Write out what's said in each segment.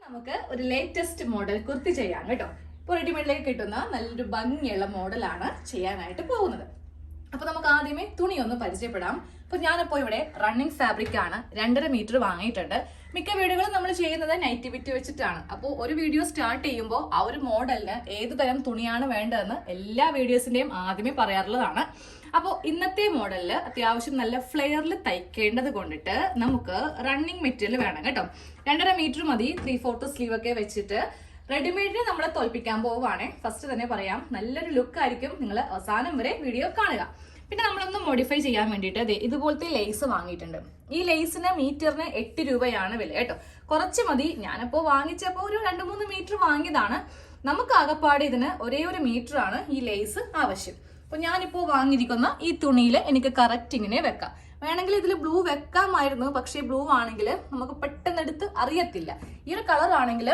നമുക്ക് ഒരു latest model kurti ചെയ്യാം കേട്ടോ. ഇപ്പോൾ റെഡിമെയ്ഡിലേക്ക് കിട്ടുന്ന നല്ലൊരു ഭംഗിയുള്ള മോഡലാണ് ചെയ്യാനായിട്ട് പോകുന്നത്. അപ്പൊ നമുക്ക് ആദ്യമേ തുണി ഒന്ന് പരിചയപ്പെടാം. അപ്പൊ ഞാനിപ്പോൾ ഇവിടെ റണ്ണിങ് ഫാബ്രിക് ആണ് 2.5 മീറ്റർ വാങ്ങിയിട്ടുണ്ട്. മിക്ക വീഡിയോകളും നമ്മൾ ചെയ്യുന്നത് നൈറ്റി ബിറ്റ് വെച്ചിട്ടാണ്. അപ്പോൾ ഒരു വീഡിയോ സ്റ്റാർട്ട് ചെയ്യുമ്പോൾ ആ ഒരു മോഡലിന് ഏത് തരം തുണിയാണ് വേണ്ടതെന്ന് എല്ലാ വീഡിയോസിന്റെയും ആദ്യമേ പറയാറുള്ളതാണ്. അപ്പോൾ ഇന്നത്തെ മോഡലിൽ അത്യാവശ്യം നല്ല ഫ്ലെയറിൽ തയ്ക്കേണ്ടത് കൊണ്ടിട്ട് നമുക്ക് റണ്ണിങ് മെറ്റീരിയൽ വേണം കേട്ടോ. 2.5 മീറ്റർ മതി. 3/4 സ്ലീവ് ഒക്കെ വെച്ചിട്ട് റെഡിമെയ്ഡിനെ നമ്മളെ തോൽപ്പിക്കാൻ പോവുകയാണെ ഫസ്റ്റ് തന്നെ പറയാം, നല്ലൊരു ലുക്ക് ആയിരിക്കും. നിങ്ങൾ അവസാനം വരെ വീഡിയോ കാണുക. പിന്നെ നമ്മളൊന്ന് മോഡിഫൈ ചെയ്യാൻ വേണ്ടിയിട്ട് ഇതുപോലത്തെ ലേസ് വാങ്ങിയിട്ടുണ്ട്. ഈ ലേസിന് മീറ്ററിന് 8 രൂപയാണ് വില കേട്ടോ. കുറച്ച് മതി. ഞാനിപ്പോ വാങ്ങിച്ചപ്പോ ഒരു 2-3 മീറ്റർ വാങ്ങിയതാണ്. നമുക്ക് ആകപ്പാട് ഇതിന് ഒരേ ഒരു മീറ്റർ ആണ് ഈ ലേസ് ആവശ്യം. അപ്പൊ ഞാനിപ്പോ വാങ്ങിയിരിക്കുന്ന ഈ തുണിയിൽ എനിക്ക് കറക്റ്റ് ഇങ്ങനെ വെക്കാം. വേണമെങ്കിൽ ഇതിൽ ബ്ലൂ വെക്കാമായിരുന്നു, പക്ഷേ ബ്ലൂ ആണെങ്കിൽ നമുക്ക് പെട്ടെന്ന് എടുത്ത് അറിയത്തില്ല. ഈ ഒരു കളർ ആണെങ്കിൽ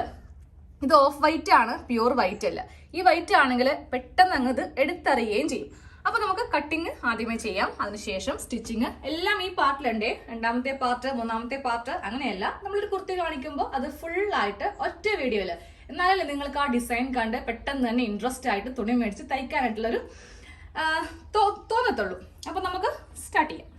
ഇത് ഓഫ് വൈറ്റ് ആണ്, പ്യൂർ വൈറ്റ് അല്ല. ഈ വൈറ്റ് ആണെങ്കിൽ പെട്ടെന്ന് അങ്ങ് ഇത് എടുത്തറിയുകയും ചെയ്യും. അപ്പൊ നമുക്ക് കട്ടിങ് ആദ്യമേ ചെയ്യാം, അതിനുശേഷം സ്റ്റിച്ചിങ് എല്ലാം ഈ പാർട്ടിലുണ്ട്. 2ാമത്തെ പാർട്ട്, 3ാമത്തെ പാർട്ട് അങ്ങനെയല്ല. നമ്മളൊരു കുർത്തി കാണിക്കുമ്പോൾ അത് ഫുൾ ആയിട്ട് ഒറ്റ വീഡിയോയില്, എന്നാലല്ലേ നിങ്ങൾക്ക് ആ ഡിസൈൻ കണ്ട് പെട്ടെന്ന് തന്നെ ഇൻട്രസ്റ്റ് ആയിട്ട് തുണി മേടിച്ച് തയ്ക്കാനായിട്ടുള്ളൊരു തോന്നത്തുള്ളൂ. അപ്പൊ നമുക്ക് സ്റ്റാർട്ട് ചെയ്യാം.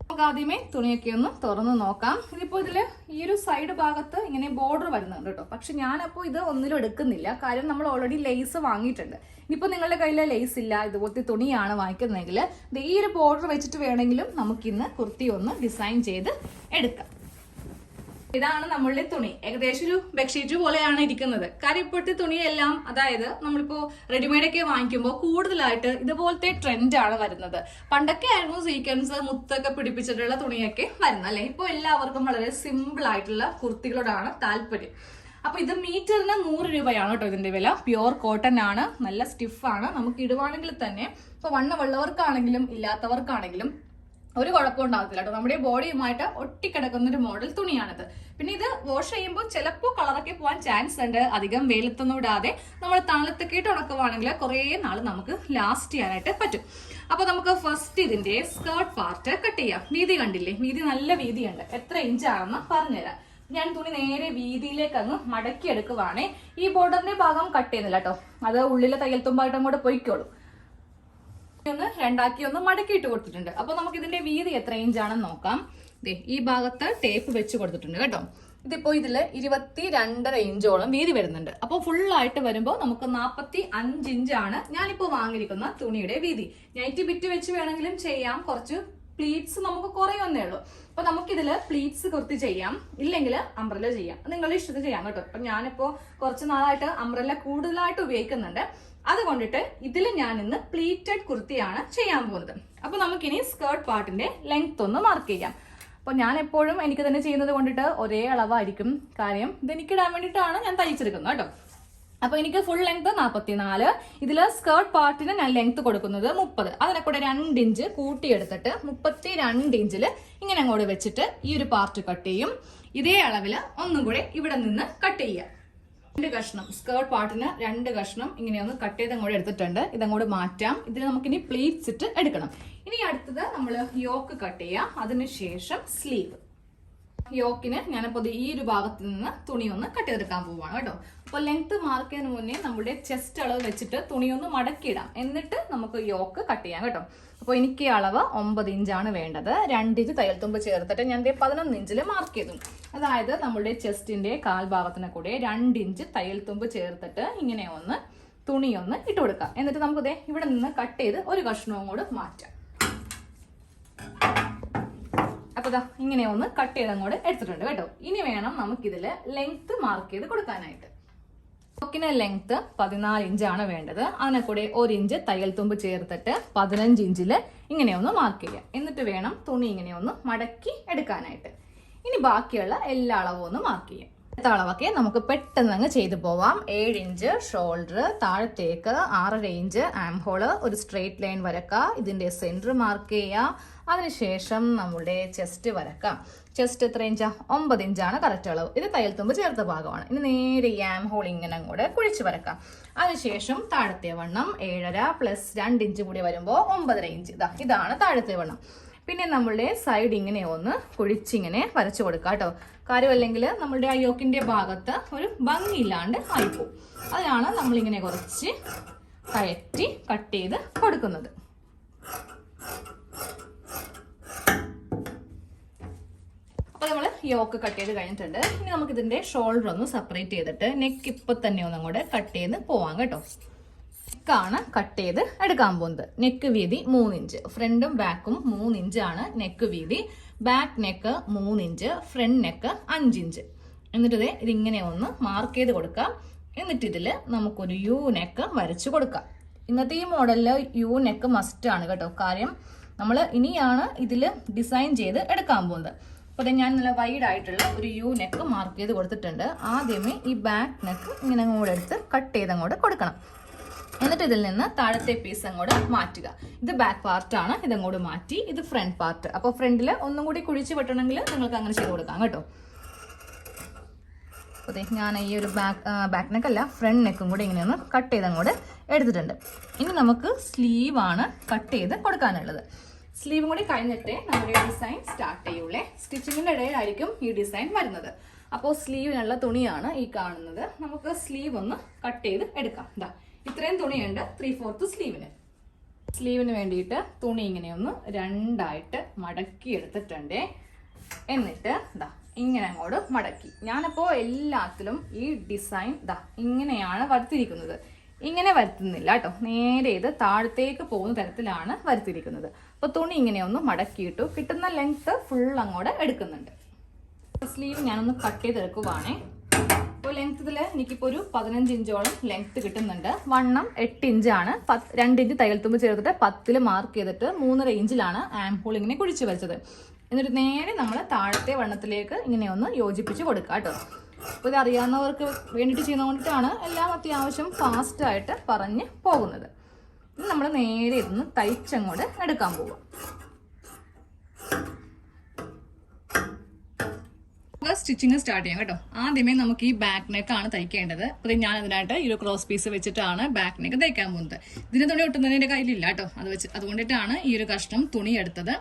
നമുക്ക് ആദ്യമേ തുണിയൊക്കെ ഒന്ന് തുറന്ന് നോക്കാം. ഇതിപ്പോ ഇതില് ഈ ഒരു സൈഡ് ഭാഗത്ത് ഇങ്ങനെ ബോർഡർ വരുന്നുണ്ട് കേട്ടോ. പക്ഷെ ഞാനപ്പോ ഇത് ഒന്നിലും എടുക്കുന്നില്ല, കാര്യം നമ്മൾ ഓൾറെഡി ലേസ് വാങ്ങിയിട്ടുണ്ട്. ഇനിയിപ്പോ നിങ്ങളുടെ കയ്യിൽ ലേസ് ഇല്ല, ഇതുപോലത്തെ തുണിയാണ് വാങ്ങിക്കുന്നതെങ്കിൽ ഈ ഒരു ബോർഡർ വെച്ചിട്ട് വേണമെങ്കിലും നമുക്കിന്ന് കുർത്തി ഒന്ന് ഡിസൈൻ ചെയ്ത് എടുക്കാം. ഇതാണ് നമ്മളുടെ തുണി. ഏകദേശം ഒരു ബെഡ്ഷീറ്റ് പോലെയാണ് ഇരിക്കുന്നത്. കാര്യം ഇപ്പോഴത്തെ തുണിയെല്ലാം, അതായത് നമ്മളിപ്പോ റെഡിമെയ്ഡ് ഒക്കെ വാങ്ങിക്കുമ്പോൾ കൂടുതലായിട്ട് ഇതുപോലത്തെ ട്രെൻഡാണ് വരുന്നത്. പണ്ടൊക്കെ ആയിരുന്നു സീക്വൻസ് മുത്തൊക്കെ പിടിപ്പിച്ചിട്ടുള്ള തുണിയൊക്കെ വരുന്നത് അല്ലെ. ഇപ്പൊ എല്ലാവർക്കും വളരെ സിമ്പിൾ ആയിട്ടുള്ള കുർത്തികളോടാണ് താല്പര്യം. അപ്പൊ ഇത് മീറ്ററിന് 100 രൂപയാണ് കേട്ടോ ഇതിന്റെ വില. പ്യുവർ കോട്ടൺ ആണ്, നല്ല സ്റ്റിഫാണ്. നമുക്ക് ഇടുവാണെങ്കിൽ തന്നെ ഇപ്പൊ വണ്ണമുള്ളവർക്കാണെങ്കിലും ഇല്ലാത്തവർക്കാണെങ്കിലും ഒരു കുഴപ്പം ഉണ്ടാകത്തില്ല കേട്ടോ. നമ്മുടെ ബോഡിയുമായിട്ട് ഒട്ടിക്കിടക്കുന്ന ഒരു മോഡൽ തുണിയാണിത്. പിന്നെ ഇത് വാഷ് ചെയ്യുമ്പോൾ ചിലപ്പോൾ കളറൊക്കെ പോകാൻ ചാൻസ് ഉണ്ട്. അധികം വെയിലത്തൊന്നും ഇടാതെ നമ്മൾ തണലത്തൊക്കെ ഇട്ട് ഉണക്കുവാണെങ്കിൽ കുറേ നാൾ നമുക്ക് ലാസ്റ്റ് ചെയ്യാനായിട്ട് പറ്റും. അപ്പൊ നമുക്ക് ഫസ്റ്റ് ഇതിന്റെ സ്കേർട്ട് പാർട്ട് കട്ട് ചെയ്യാം. വീതി കണ്ടില്ലേ? വീതി നല്ല വീതിയുണ്ട്. എത്ര ഇഞ്ചാണെന്ന് പറഞ്ഞുതരാം. ഞാൻ തുണി നേരെ വീതിയിലേക്ക് അങ്ങ് മടക്കി എടുക്കുവാണേ. ഈ ബോർഡറിന്റെ ഭാഗം കട്ട് ചെയ്യുന്നില്ല കേട്ടോ, അത് ഉള്ളിലെ തയ്യൽ തുമ്പായിട്ട് അങ്ങോട്ട് പൊയ്ക്കോളൂ. ഒന്ന് രണ്ടാക്കി ഒന്ന് മടക്കിയിട്ട് കൊടുത്തിട്ടുണ്ട്. അപ്പൊ നമുക്ക് ഇതിന്റെ വീതി എത്ര ഇഞ്ചാണെന്ന് നോക്കാം. ഈ ഭാഗത്ത് ടേപ്പ് വെച്ച് കൊടുത്തിട്ടുണ്ട് കേട്ടോ. ഇതിപ്പോ ഇതില് 22.5 ഇഞ്ചോളം വീതി വരുന്നുണ്ട്. അപ്പോൾ ഫുൾ ആയിട്ട് വരുമ്പോൾ നമുക്ക് 45 ഇഞ്ചാണ് ഞാനിപ്പോ വാങ്ങിയിരിക്കുന്ന തുണിയുടെ വീതി. നൈറ്റി ബിറ്റ് വെച്ച് വേണമെങ്കിലും ചെയ്യാം. കുറച്ച് പ്ലീറ്റ്സ് നമുക്ക് കുറയൊന്നേ ഉള്ളൂ. അപ്പൊ നമുക്കിതില് പ്ലീറ്റ്സ് കുർത്തി ചെയ്യാം, ഇല്ലെങ്കിൽ അംബ്രല്ല ചെയ്യാം. നിങ്ങളുടെ ഇഷ്ടത്തിൽ ചെയ്യാം കേട്ടോ. അപ്പൊ ഞാനിപ്പോ കുറച്ച് നാളായിട്ട് അംബ്രല്ല കൂടുതലായിട്ട് ഉപയോഗിക്കുന്നുണ്ട്. അതുകൊണ്ടിട്ട് ഇതിൽ ഞാൻ ഇന്ന് പ്ലീറ്റഡ് കുർത്തിയാണ് ചെയ്യാൻ പോകുന്നത്. അപ്പൊ നമുക്കിനി സ്കേർട്ട് പാർട്ടിന്റെ ലെങ്ത് ഒന്ന് മാർക്ക് ചെയ്യാം. അപ്പൊ ഞാൻ എപ്പോഴും എനിക്ക് തന്നെ ചെയ്യുന്നത് കൊണ്ടിട്ട് ഒരേ അളവായിരിക്കും. കാര്യം ഇതെനിക്കിടാൻ വേണ്ടിയിട്ടാണ് ഞാൻ തയ്ച്ചെടുക്കുന്നത് കേട്ടോ. അപ്പൊ എനിക്ക് ഫുൾ ലെങ്ത് 44. ഇതില് സ്കേർട്ട് പാർട്ടിന് ഞാൻ ലെങ്ത് കൊടുക്കുന്നത് 30. അതിനെ കൂടെ 2 ഇഞ്ച് കൂട്ടിയെടുത്തിട്ട് 32 ഇഞ്ചില് ഇങ്ങനെ അങ്ങോട്ട് വെച്ചിട്ട് ഈ ഒരു പാർട്ട് കട്ട് ചെയ്യും. ഇതേ അളവില് ഒന്നും കൂടെ ഇവിടെ നിന്ന് കട്ട് ചെയ്യാം. 2 കഷ്ണം സ്കേർട്ട് പാർട്ടിന് 2 കഷ്ണം ഇങ്ങനെയൊന്ന് കട്ട് ചെയ്ത് അങ്ങോട്ട് എടുത്തിട്ടുണ്ട്. ഇതങ്ങോട്ട് മാറ്റാം. ഇതിന് നമുക്കിനി പ്ലീറ്റ്സ് ഇട്ട് എടുക്കണം. ഇനി അടുത്തത് നമ്മൾ യോക്ക് കട്ട് ചെയ്യാം. അതിനുശേഷം സ്ലീവ്. യോക്കിന് ഞാനിപ്പോ ഈ ഒരു ഭാഗത്ത് നിന്ന് തുണി ഒന്ന് കട്ട് ചെയ്തെടുക്കാൻ പോവാണ് കേട്ടോ. അപ്പൊ ലെങ്ത് മാർക്ക് ചെയ്യുന്നതിന് മുന്നേ നമ്മുടെ ചെസ്റ്റ് അളവ് വെച്ചിട്ട് തുണി ഒന്ന് മടക്കിയിടാം. എന്നിട്ട് നമുക്ക് യോക്ക് കട്ട് ചെയ്യാം കേട്ടോ. അപ്പൊ എനിക്ക് അളവ് 9 ഇഞ്ചാണ് വേണ്ടത്. 2 ഇഞ്ച് തയ്യൽ തുമ്പ് ചേർത്തിട്ട് ഞാൻ 11 ഇഞ്ചിൽ മാർക്ക് ചെയ്തു. അതായത് നമ്മുടെ ചെസ്റ്റിന്റെ കാൽഭാഗത്തിനെ കൂടെ 2 ഇഞ്ച് തയ്യൽ തുമ്പ് ചേർത്തിട്ട് ഇങ്ങനെ ഒന്ന് തുണി ഒന്ന് ഇട്ട് കൊടുക്കാം. എന്നിട്ട് നമുക്ക് ഇവിടെ നിന്ന് കട്ട് ചെയ്ത് ഒരു കഷ്ണവും കൂടെ മാറ്റാം. അപ്പൊ ഇങ്ങനെ ഒന്ന് കട്ട് ചെയ്ത് അങ്ങോട്ട് എടുത്തിട്ടുണ്ട് കേട്ടോ. ഇനി വേണം നമുക്കിതില് ലെങ്ത് മാർക്ക് ചെയ്ത് കൊടുക്കാനായിട്ട്. യോക്കിന് ലെങ്ത് 14 ഇഞ്ചാണ് വേണ്ടത്. അതിനെ കൂടെ 1 ഇഞ്ച് തയ്യൽ തുമ്പ് ചേർത്തിട്ട് 15 ഇഞ്ചില് ഇങ്ങനെ ഒന്ന് മാർക്ക് ചെയ്യാം. എന്നിട്ട് വേണം തുണി ഇങ്ങനെ ഒന്ന് മടക്കി എടുക്കാനായിട്ട്. ഇനി ബാക്കിയുള്ള എല്ലാ അളവും ഒന്ന് മാർക്ക് ചെയ്യാം. അടുത്ത അളവൊക്കെ നമുക്ക് പെട്ടെന്ന് അങ്ങ് ചെയ്തു പോവാം. 7 ഇഞ്ച് ഷോൾഡർ, താഴത്തേക്ക് 6.5 ഇഞ്ച് ആം ഹോള്, ഒരു സ്ട്രെയിറ്റ് ലൈൻ വരക്കാം. ഇതിന്റെ സെന്റർ മാർക്ക് ചെയ്യാം. അതിനുശേഷം നമ്മുടെ ചെസ്റ്റ് വരക്കാം. ചെസ്റ്റ് എത്ര ഇഞ്ചാ? 9 ഇഞ്ചാണ് കറക്റ്റ് അളവ്. ഇത് തയ്യൽ തുമ്പ് ചേർത്ത ഭാഗമാണ്. ഇനി നേരെ ആം ഹോൾ ഇങ്ങനെ അങ്ങോട്ട് കുഴിച്ച് വരക്കാം. അതിനുശേഷം താഴത്തെ വണ്ണം 7.5 പ്ലസ് 2 ഇഞ്ച് കൂടി വരുമ്പോൾ 9.5 ഇഞ്ച്. ഇതാണ് താഴത്തെ വണ്ണം. പിന്നെ നമ്മളുടെ സൈഡ് ഇങ്ങനെ ഒന്ന് കുഴിച്ചിങ്ങനെ വരച്ചു കൊടുക്കാം കേട്ടോ. കാര്യമല്ലെങ്കിൽ നമ്മളുടെ ആ യോക്കിന്റെ ഭാഗത്ത് ഒരു ഭംഗിയില്ലാണ്ട് ആയിപ്പോവും. അതിനാണ് നമ്മളിങ്ങനെ കുറച്ച് കയറ്റി കട്ട് ചെയ്ത് കൊടുക്കുന്നത്. അപ്പോൾ നമ്മൾ യോക്ക് കട്ട് ചെയ്ത് കഴിഞ്ഞിട്ടുണ്ട്. ഇനി നമുക്ക് ഇതിന്റെ ഷോൾഡർ ഒന്ന് സെപ്പറേറ്റ് ചെയ്തിട്ട് നെക്ക് ഇപ്പൊ തന്നെ ഒന്നും കൂടെ കട്ട് ചെയ്ത് പോവാം കേട്ടോ. നെക്കാണ് കട്ട് ചെയ്ത് എടുക്കാൻ പോകുന്നത്. നെക്ക് വീതി 3 ഇഞ്ച്, ഫ്രണ്ടും ബാക്കും 3 ഇഞ്ചാണ് നെക്ക് വീതി. Back neck 3 inch, front neck 5 inch. എന്നിട്ട് ഇതിങ്ങനെ ഒന്ന് മാർക്ക് ചെയ്ത് കൊടുക്കാം. എന്നിട്ട് ഇതിൽ നമുക്കൊരു യു നെക്ക് വരച്ചു കൊടുക്കാം. ഇന്നത്തെ ഈ മോഡലില് യു നെക്ക് മസ്റ്റ് ആണ് കേട്ടോ. കാര്യം നമ്മൾ ഇനിയാണ് ഇതിൽ ഡിസൈൻ ചെയ്ത് എടുക്കാൻ പോകുന്നത്. അപ്പോൾ ഞാൻ നല്ല വൈഡ് ആയിട്ടുള്ള ഒരു യു നെക്ക് മാർക്ക് ചെയ്ത് കൊടുത്തിട്ടുണ്ട്. ആദ്യമേ ഈ ബാക്ക് നെക്ക് ഇങ്ങനെ അങ്ങോട്ട് എടുത്ത് കട്ട് ചെയ്ത് അങ്ങോട്ട് കൊടുക്കണം. എന്നിട്ട് ഇതിൽ നിന്ന് താഴത്തെ പീസ് അങ്ങോട്ട് മാറ്റുക. ഇത് ബാക്ക് പാർട്ടാണ്, ഇതങ്ങോട്ട് മാറ്റി. ഇത് ഫ്രണ്ട് പാർട്ട്. അപ്പോൾ ഫ്രണ്ടിൽ ഒന്നും കൂടി കുഴിച്ച് വെട്ടണമെങ്കിൽ നിങ്ങൾക്ക് അങ്ങനെ ചെയ്ത് കൊടുക്കാം കേട്ടോ. അതെ, ഞാൻ ഈ ഒരു ബാക്ക് നെക്കല്ല ഫ്രണ്ട് നെക്കും കൂടി ഇങ്ങനെ ഒന്ന് കട്ട് ചെയ്ത് അങ്ങോട്ട് എടുത്തിട്ടുണ്ട്. ഇനി നമുക്ക് സ്ലീവാണ് കട്ട് ചെയ്ത് കൊടുക്കാനുള്ളത്. സ്ലീവും കൂടി കഴിഞ്ഞിട്ടേ നമ്മുടെ ഡിസൈൻ സ്റ്റാർട്ട് ചെയ്യുള്ളേ. സ്റ്റിച്ചിങ്ങിന്റെ ഇടയിലായിരിക്കും ഈ ഡിസൈൻ വരുന്നത്. അപ്പോൾ സ്ലീവിനുള്ള തുണിയാണ് ഈ കാണുന്നത്. നമുക്ക് സ്ലീവ് ഒന്ന് കട്ട് ചെയ്ത് എടുക്കാം. ഇതാ ഇത്രയും തുണിയുണ്ട് 3/4 സ്ലീവിന്. സ്ലീവിന് വേണ്ടിയിട്ട് തുണി ഇങ്ങനെ ഒന്ന് രണ്ടായിട്ട് മടക്കി എടുത്തിട്ടുണ്ട്. എന്നിട്ട് ഇതാ ഇങ്ങനെ അങ്ങോട്ട് മടക്കി. ഞാനപ്പോൾ എല്ലാത്തിലും ഈ ഡിസൈൻ ഇതാ ഇങ്ങനെയാണ് വരുത്തിയിരിക്കുന്നത്. ഇങ്ങനെ വരുത്തുന്നില്ല കേട്ടോ, നേരെ ഇത് താഴത്തേക്ക് പോകുന്ന തരത്തിലാണ് വരുത്തിയിരിക്കുന്നത്. അപ്പോൾ തുണി ഇങ്ങനെ ഒന്ന് മടക്കിയിട്ടു. കിട്ടുന്ന ലെങ്ത് ഫുൾ അങ്ങോട്ട് എടുക്കുന്നുണ്ട്. സ്ലീവ് ഞാനൊന്ന് കട്ട് ചെയ്തെടുക്കുവാണേ. അപ്പോൾ ലെങ്ത് ഇതിൽ എനിക്കിപ്പോൾ ഒരു 15 ഇഞ്ചോളം ലെങ്ത് കിട്ടുന്നുണ്ട്. വണ്ണം 8 ഇഞ്ചാണ്. 2 ഇഞ്ച് തയ്യൽ തുമ്പ് ചേർത്തിട്ട് 10 മാർക്ക് ചെയ്തിട്ട് 3.5 ഇഞ്ചിലാണ് ആം ഹോൾ ഇങ്ങനെ കുഴിച്ച് വെച്ചത്. എന്നിട്ട് നേരെ നമ്മൾ താഴത്തെ വണ്ണത്തിലേക്ക് ഇങ്ങനെ ഒന്ന് യോജിപ്പിച്ച് കൊടുക്കുക കേട്ടോ. അപ്പോൾ ഇത് അറിയാവുന്നവർക്ക് വേണ്ടിയിട്ട് ചെയ്യുന്നതുകൊണ്ടിട്ടാണ് എല്ലാം അത്യാവശ്യം ഫാസ്റ്റായിട്ട് പറഞ്ഞ് പോകുന്നത്. ഇനി നമ്മൾ നേരെ ഇരുന്ന് തയ്ച്ചങ്ങോട്ട് എടുക്കാൻ പോകും. സ്റ്റിച്ചിങ് സ്റ്റാർട്ട് ചെയ്യാം കേട്ടോ. ആദ്യമേ നമുക്ക് ഈ ബാക്ക് നെക്കാണ് തയ്ക്കേണ്ടത്. അപ്പോൾ ഞാൻ അതിനായിട്ട് ഈ ഒരു ക്രോസ് പീസ് വെച്ചിട്ടാണ് ബാക്ക് നെക്ക് തയ്ക്കാൻ പോകുന്നത്. ഇതിന് തുണി ഒട്ടുന്നതിന് എൻ്റെ കയ്യിലില്ല കേട്ടോ. അതുകൊണ്ടിട്ടാണ് ഈ ഒരു കഷ്ണം തുണി എടുത്തത്.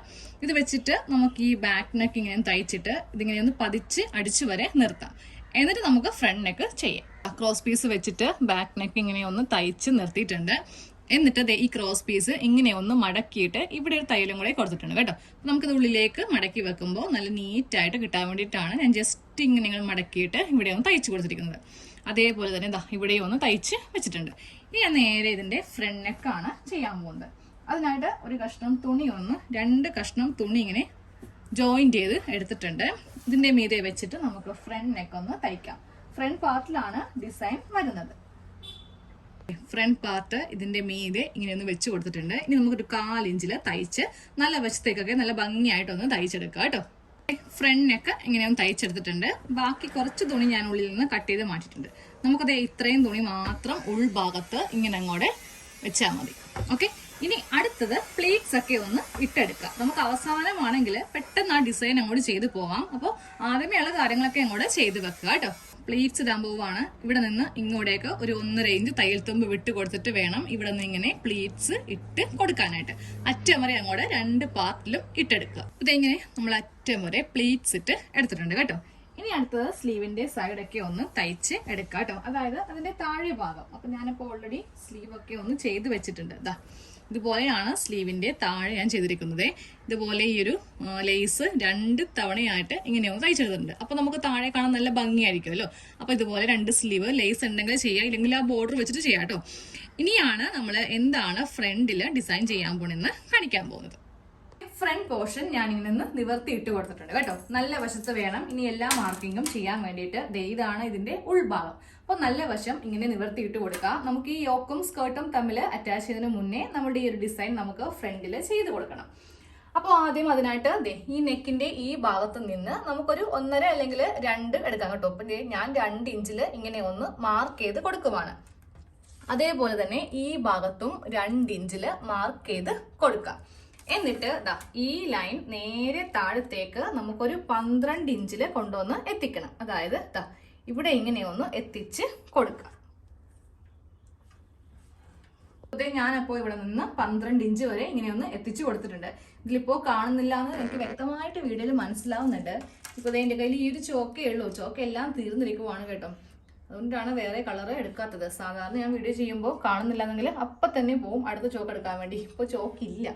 ഇത് വെച്ചിട്ട് നമുക്ക് ഈ ബാക്ക് നെക്ക് ഇങ്ങനെ തയ്ച്ചിട്ട് ഇതിങ്ങനെ ഒന്ന് പതിച്ച് അടിച്ചു വരെ നിർത്താം. എന്നിട്ട് നമുക്ക് ഫ്രണ്ട് നെക്ക് ചെയ്യാം. ക്രോസ് പീസ് വെച്ചിട്ട് ബാക്ക് നെക്ക് ഇങ്ങനെ ഒന്ന് തയ്ച്ച് നിർത്തിയിട്ടുണ്ട്. എന്നിട്ട് ഈ ക്രോസ് പീസ് ഇങ്ങനെ ഒന്ന് മടക്കിയിട്ട് ഇവിടെ ഒരു തയ്യലും കൂടെ കൊടുത്തിട്ടുണ്ട് കേട്ടോ. നമുക്കിത് ഉള്ളിലേക്ക് മടക്കി വെക്കുമ്പോൾ നല്ല നീറ്റായിട്ട് കിട്ടാൻ വേണ്ടിയിട്ടാണ് ഞാൻ ജസ്റ്റ് ഇങ്ങനെ മടക്കിയിട്ട് ഇവിടെ ഒന്ന് തയ്ച്ച് കൊടുത്തിരിക്കുന്നത്. അതേപോലെ തന്നെ ഇതാ ഇവിടെ ഒന്ന് തയ്ച്ച് വെച്ചിട്ടുണ്ട്. ഇനി ഞാൻ നേരെ ഇതിന്റെ ഫ്രണ്ട് നെക്കാണ് ചെയ്യാൻ പോകുന്നത്. അതിനായിട്ട് ഒരു കഷ്ണം തുണി ഒന്ന് 2 കഷ്ണം തുണി ഇങ്ങനെ ജോയിന്റ് ചെയ്ത് എടുത്തിട്ടുണ്ട്. ഇതിന്റെ മീതെ വെച്ചിട്ട് നമുക്ക് ഫ്രണ്ട് നെക്ക് ഒന്ന് തയ്ക്കാം. ഫ്രണ്ട് പാർട്ടിലാണ് ഡിസൈൻ വരുന്നത്. ഫ്രണ്ട് പാർട്ട് ഇതിന്റെ മീതെ ഇങ്ങനെ ഒന്ന് വെച്ച് കൊടുത്തിട്ടുണ്ട്. ഇനി നമുക്കൊരു 1/4 ഇഞ്ചിൽ തയ്ച്ച് നല്ല വശത്തേക്കൊക്കെ നല്ല ഭംഗിയായിട്ടൊന്ന് തയ്ച്ചെടുക്കുക കേട്ടോ. ഫ്രണ്ട് നെക്ക് ഇങ്ങനെ ഒന്ന് തയ്ച്ചെടുത്തിട്ടുണ്ട്. ബാക്കി കുറച്ച് തുണി ഞാൻ ഉള്ളിൽ നിന്ന് കട്ട് ചെയ്ത് മാറ്റിയിട്ടുണ്ട്. നമുക്കത് ഇത്രയും തുണി മാത്രം ഉൾഭാഗത്ത് ഇങ്ങനെ അങ്ങോട്ട് വെച്ചാൽ മതി. ഓക്കെ, ഇനി അടുത്തത് പ്ലീറ്റ്സ് ഒക്കെ ഒന്ന് ഇട്ടെടുക്കുക. നമുക്ക് അവസാനമാണെങ്കിൽ പെട്ടെന്ന് ആ ഡിസൈൻ അങ്ങോട്ട് ചെയ്ത് പോവാം. അപ്പോൾ ആദ്യമേയുള്ള കാര്യങ്ങളൊക്കെ അങ്ങോട്ട് ചെയ്ത് വെക്കുക കേട്ടോ. പ്ലീറ്റ്സ് ഇടാൻ പോവാണ്. ഇവിടെ നിന്ന് ഇങ്ങോട്ടേക്ക് ഒരു 1.5 ഇഞ്ച് തയ്യൽ തുമ്പ് വിട്ട് കൊടുത്തിട്ട് വേണം ഇവിടെ നിന്ന് ഇങ്ങനെ പ്ലീറ്റ്സ് ഇട്ട് കൊടുക്കാനായിട്ട്. അറ്റം വരെ അങ്ങോട്ട് 2 പാർട്ടിലും ഇട്ടെടുക്കുക. ഇതെങ്ങനെ നമ്മൾ അറ്റം വരെ പ്ലീറ്റ്സ് ഇട്ട് എടുത്തിട്ടുണ്ട് കേട്ടോ. ഇനി അടുത്തത് സ്ലീവിന്റെ സൈഡൊക്കെ ഒന്ന് തയ്ച്ച് എടുക്കുക കേട്ടോ. അതായത് അതിന്റെ താഴെ ഭാഗം. അപ്പൊ ഞാനിപ്പോൾ ഓൾറെഡി സ്ലീവ് ഒക്കെ ഒന്ന് ചെയ്ത് വെച്ചിട്ടുണ്ട്. ഇതാ ഇതുപോലെയാണ് സ്ലീവിന്റെ താഴെ ഞാൻ ചെയ്തിരിക്കുന്നത്. ഇതുപോലെ ഈ ഒരു ലേസ് 2 തവണയായിട്ട് ഇങ്ങനെ ഒന്ന് തയ്ച്ചെടുത്തിട്ടുണ്ട്. അപ്പൊ നമുക്ക് താഴെ കാണാൻ നല്ല ഭംഗിയായിരിക്കുമല്ലോ. അപ്പൊ ഇതുപോലെ 2 സ്ലീവ് ലേസ് ഉണ്ടെങ്കിൽ ചെയ്യാം, ഇല്ലെങ്കിൽ ആ ബോർഡർ വെച്ചിട്ട് ചെയ്യാം കേട്ടോ. ഇനിയാണ് നമ്മൾ എന്താണ് ഫ്രണ്ടിൽ ഡിസൈൻ ചെയ്യാൻ പോണെന്ന് കാണിക്കാൻ പോകുന്നത്. ഫ്രണ്ട് പോർഷൻ ഞാൻ ഇങ്ങനെ നിവർത്തി ഇട്ട് കൊടുത്തിട്ടുണ്ട് കേട്ടോ. നല്ല വശത്ത് വേണം ഇനി എല്ലാ മാർക്കിങ്ങും ചെയ്യാൻ വേണ്ടിയിട്ട്. ഇതാണ് ഇതിന്റെ ഉൾഭാഗം. അപ്പോൾ നല്ല വശം ഇങ്ങനെ നിവർത്തി ഇട്ട് കൊടുക്കാം. നമുക്ക് ഈ യോക്കും സ്കേർട്ടും തമ്മിൽ അറ്റാച്ച് ചെയ്തതിന് മുന്നേ നമ്മുടെ ഈ ഒരു ഡിസൈൻ നമുക്ക് ഫ്രണ്ടിൽ ചെയ്ത് കൊടുക്കണം. അപ്പോൾ ആദ്യം അതിനായിട്ട് ഈ നെക്കിന്റെ ഈ ഭാഗത്ത് നിന്ന് നമുക്കൊരു 1.5 അല്ലെങ്കിൽ 2 എടുക്കാം കേട്ടോ. അപ്പം ഞാൻ 2 ഇഞ്ചിൽ ഇങ്ങനെ ഒന്ന് മാർക്ക് ചെയ്ത് കൊടുക്കുവാണ്. അതേപോലെ തന്നെ ഈ ഭാഗത്തും 2 ഇഞ്ചിൽ മാർക്ക് ചെയ്ത് കൊടുക്കാം. എന്നിട്ട് ഈ ലൈൻ നേരെ താഴത്തേക്ക് നമുക്കൊരു 12 ഇഞ്ചിൽ കൊണ്ടുവന്ന് എത്തിക്കണം. അതായത് ഇവിടെ ഇങ്ങനെ ഒന്ന് എത്തിച്ച് കൊടുക്കാം. ഞാനപ്പോൾ ഇവിടെ നിന്ന് 12 ഇഞ്ച് വരെ ഇങ്ങനെ ഒന്ന് എത്തിച്ചു കൊടുത്തിട്ടുണ്ട്. ഇതിലിപ്പോൾ കാണുന്നില്ല എന്ന് എനിക്ക് വ്യക്തമായിട്ട് വീഡിയോയിൽ മനസ്സിലാവുന്നുണ്ട്. ഇപ്പോൾ എൻ്റെ കയ്യിൽ ഈ ഒരു ചോക്കേ ഉള്ളൂ, ചോക്ക എല്ലാം തീർന്നിരിക്കുവാണ് കേട്ടോ. അതുകൊണ്ടാണ് വേറെ കളറ് എടുക്കാത്തത്. സാധാരണ ഞാൻ വീഡിയോ ചെയ്യുമ്പോൾ കാണുന്നില്ല അപ്പം തന്നെ പോവും അടുത്ത ചോക്ക് എടുക്കാൻ വേണ്ടി. ഇപ്പോൾ ചോക്കില്ല,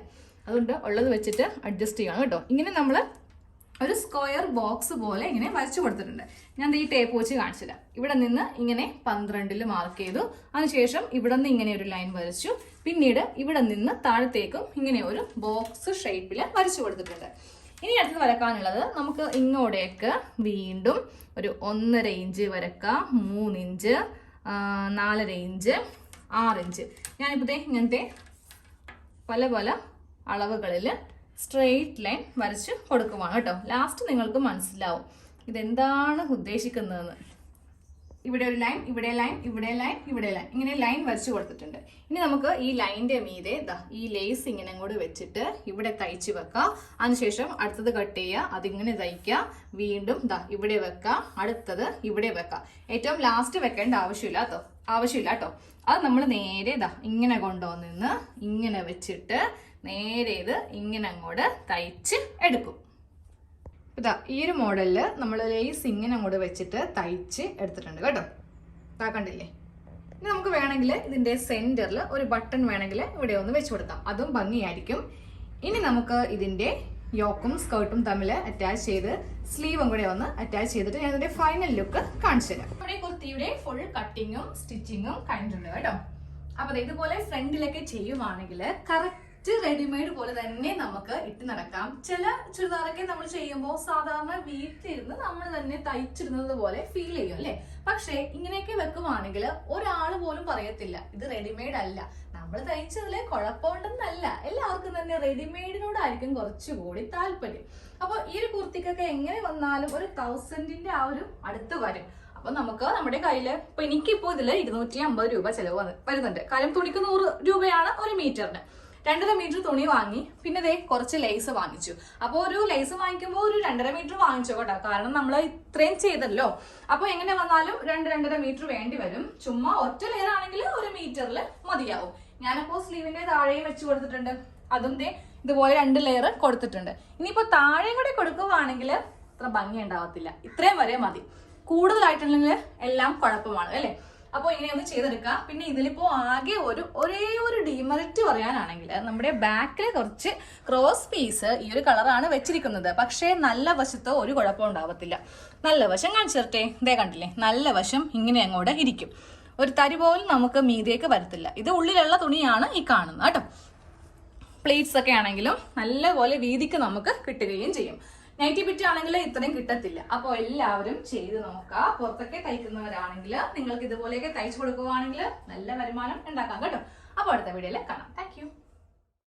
അതുകൊണ്ട് ഉള്ളത് വെച്ചിട്ട് അഡ്ജസ്റ്റ് ചെയ്യണം കേട്ടോ. ഇങ്ങനെ നമ്മൾ ഒരു സ്ക്വയർ ബോക്സ് പോലെ ഇങ്ങനെ വരച്ചു കൊടുത്തിട്ടുണ്ട്. ഞാൻ ഈ ടേപ്പ് വെച്ച് കാണിച്ചില്ല. ഇവിടെ നിന്ന് ഇങ്ങനെ 12 മാർക്ക് ചെയ്തു. അതിനുശേഷം ഇവിടെ നിന്ന് ഇങ്ങനെ ഒരു ലൈൻ വരച്ചു. പിന്നീട് ഇവിടെ നിന്ന് താഴത്തേക്കും ഇങ്ങനെ ഒരു ബോക്സ് ഷേപ്പിൽ വരച്ചു കൊടുത്തിട്ടുണ്ട്. ഇനി അടുത്ത് വരക്കാനുള്ളത് നമുക്ക് ഇങ്ങോട്ടേക്ക് വീണ്ടും ഒരു 1.5 ഇഞ്ച് വരക്കാം, 3 ഇഞ്ച്, 4.5 ഇഞ്ച്, 6 ഇഞ്ച്. ഞാനിപ്പോഴത്തെ ഇങ്ങനത്തെ പല പല അളവുകളിൽ സ്ട്രെയിറ്റ് ലൈൻ വരച്ച് കൊടുക്കുവാണ് കേട്ടോ. ലാസ്റ്റ് നിങ്ങൾക്ക് മനസ്സിലാവും ഇതെന്താണ് ഉദ്ദേശിക്കുന്നതെന്ന്. ഇവിടെ ഒരു ലൈൻ, ഇവിടെ ലൈൻ, ഇവിടെ ലൈൻ, ഇവിടെ ലൈൻ, ഇങ്ങനെ ലൈൻ വരച്ച് കൊടുത്തിട്ടുണ്ട്. ഇനി നമുക്ക് ഈ ലൈനിന്റെ മീതെ ഈ ലേസ് ഇങ്ങനെ അങ്ങോട്ട് വെച്ചിട്ട് ഇവിടെ തയ്ച്ച് വെക്കാം. അതിനുശേഷം അടുത്തത് കട്ട് ചെയ്യുക, അതിങ്ങനെ തയ്ക്കുക, വീണ്ടും ഇവിടെ വെക്കാം, അടുത്തത് ഇവിടെ വെക്കാം. ഏറ്റവും ലാസ്റ്റ് വെക്കേണ്ട ആവശ്യമില്ല കേട്ടോ. അത് നമ്മൾ നേരെ ഇങ്ങനെ കൊണ്ടുവന്ന് ഇങ്ങനെ വെച്ചിട്ട് നേരെ ഇത് ഇങ്ങനെ അങ്ങോട്ട് തയ്ച്ച് എടുക്കും. ഈ ഒരു മോഡലിൽ നമ്മൾ ലേസ് ഇങ്ങനെ അങ്ങോട്ട് വെച്ചിട്ട് തയ്ച്ച് എടുത്തിട്ടുണ്ട് കേട്ടോ. കണ്ടില്ലേ? ഇനി നമുക്ക് വേണമെങ്കിൽ ഇതിന്റെ സെന്ററിൽ ഒരു ബട്ടൺ വേണമെങ്കിൽ ഇവിടെ ഒന്ന് വെച്ച് കൊടുക്കാം, അതും ഭംഗിയായിരിക്കും. ഇനി നമുക്ക് ഇതിന്റെ യോക്കും സ്കേർട്ടും തമ്മിൽ അറ്റാച്ച് ചെയ്ത് സ്ലീവും കൂടെ ഒന്ന് അറ്റാച്ച് ചെയ്തിട്ട് ഞാൻ ഇതിന്റെ ഫൈനൽ ലുക്ക് കാണിച്ചു തരാം. നമ്മുടെ കുർത്തിയുടെ ഫുൾ കട്ടിങ്ങും സ്റ്റിച്ചിങ്ങും കഴിഞ്ഞിട്ടുണ്ട് കേട്ടോ. അപ്പൊ ഇതുപോലെ ഫ്രണ്ടിലൊക്കെ ചെയ്യുവാണെങ്കിൽ കറക്റ്റ് റെഡിമെയ്ഡ് പോലെ തന്നെ നമുക്ക് ഇട്ട് നടക്കാം. ചില ചുരിദാറൊക്കെ നമ്മൾ ചെയ്യുമ്പോൾ സാധാരണ വീട്ടിലിരുന്ന് നമ്മൾ തന്നെ തയ്ച്ചിരുന്നത് പോലെ ഫീൽ ചെയ്യും അല്ലെ. പക്ഷെ ഇങ്ങനെയൊക്കെ വെക്കുവാണെങ്കിൽ ഒരാൾ പോലും പറയത്തില്ല ഇത് റെഡിമെയ്ഡ് അല്ല, നമ്മൾ തയ്ച്ചതിലെ കുഴപ്പമുണ്ടെന്നല്ല. എല്ലാവർക്കും തന്നെ റെഡിമെയ്ഡിനോടായിരിക്കും കുറച്ചുകൂടി താല്പര്യം. അപ്പൊ ഈ ഒരു കുർത്തിക്കൊക്കെ എങ്ങനെ വന്നാലും ഒരു 1000-ന്റെ ആ ഒരു അടുത്ത് വരും. അപ്പൊ നമുക്ക് നമ്മുടെ കയ്യില് ഇപ്പൊ എനിക്കിപ്പോ ഇതില് 250 രൂപ ചെലവ് വരുന്നുണ്ട്. കാര്യം തുണിക്ക് 100 രൂപയാണ് ഒരു മീറ്ററിന്. 2.5 മീറ്റർ തുണി വാങ്ങി, പിന്നെ കുറച്ച് ലേസ് വാങ്ങിച്ചു. അപ്പോൾ ഒരു ലേസ് വാങ്ങിക്കുമ്പോൾ ഒരു 2.5 മീറ്റർ വാങ്ങിച്ചു കേട്ടോ. കാരണം നമ്മൾ ഇത്രയും ചെയ്തല്ലോ. അപ്പൊ എങ്ങനെ വന്നാലും 2-2.5 മീറ്റർ വേണ്ടി വരും. ചുമ്മാ ഒറ്റ ലെയർ ആണെങ്കിൽ 1 മീറ്ററിൽ മതിയാവും. ഞാനപ്പോ സ്ലീവിന്റെ താഴെയും വെച്ച് കൊടുത്തിട്ടുണ്ട്, അതും ഇതുപോലെ 2 ലെയർ കൊടുത്തിട്ടുണ്ട്. ഇനിയിപ്പോ താഴെയും കൂടെ കൊടുക്കുവാണെങ്കിൽ അത്ര ഭംഗി ഉണ്ടാവത്തില്ല, ഇത്രയും വരെ മതി. കൂടുതലായിട്ടുണ്ടെങ്കിൽ എല്ലാം കുഴപ്പമാണ് അല്ലെ. അപ്പോൾ ഇങ്ങനെ ഒന്ന് ചെയ്തെടുക്കാം. പിന്നെ ഇതിലിപ്പോ ആകെ ഒരേ ഒരു ഡിമെറിറ്റ് പറയാനാണെങ്കിൽ നമ്മുടെ ബാക്കിൽ കുറച്ച് ക്രോസ് പീസ് ഈ ഒരു കളറാണ് വെച്ചിരിക്കുന്നത്. പക്ഷേ നല്ല വശത്ത് ഒരു കുഴപ്പം ഉണ്ടാവത്തില്ല. നല്ല വശം കാണിച്ചു തരട്ടെ. ഇതേ കണ്ടില്ലേ, നല്ല വശം ഇങ്ങനെ അങ്ങോട്ട് ഇരിക്കും. ഒരു തരി പോലും നമുക്ക് മീതിയേക്ക് വരത്തില്ല. ഇത് ഉള്ളിലുള്ള തുണിയാണ് ഈ കാണുന്നത് കേട്ടോ. പ്ലേറ്റ്സ് ഒക്കെ ആണെങ്കിലും നല്ലപോലെ വീതിക്ക് നമുക്ക് കിട്ടുകയും ചെയ്യും. നൈറ്റി ബിറ്റ് ആണെങ്കിൽ ഇത്രയും കിട്ടത്തില്ല. അപ്പോൾ എല്ലാവരും ചെയ്ത് നോക്കാം. പുറത്തൊക്കെ തയ്ക്കുന്നവരാണെങ്കിൽ നിങ്ങൾക്ക് ഇതുപോലെയൊക്കെ തയ്ച്ചു കൊടുക്കുവാണെങ്കിൽ നല്ല വരുമാനം ഉണ്ടാക്കാം കേട്ടോ. അപ്പോൾ അടുത്ത വീഡിയോയിൽ കാണാം. താങ്ക്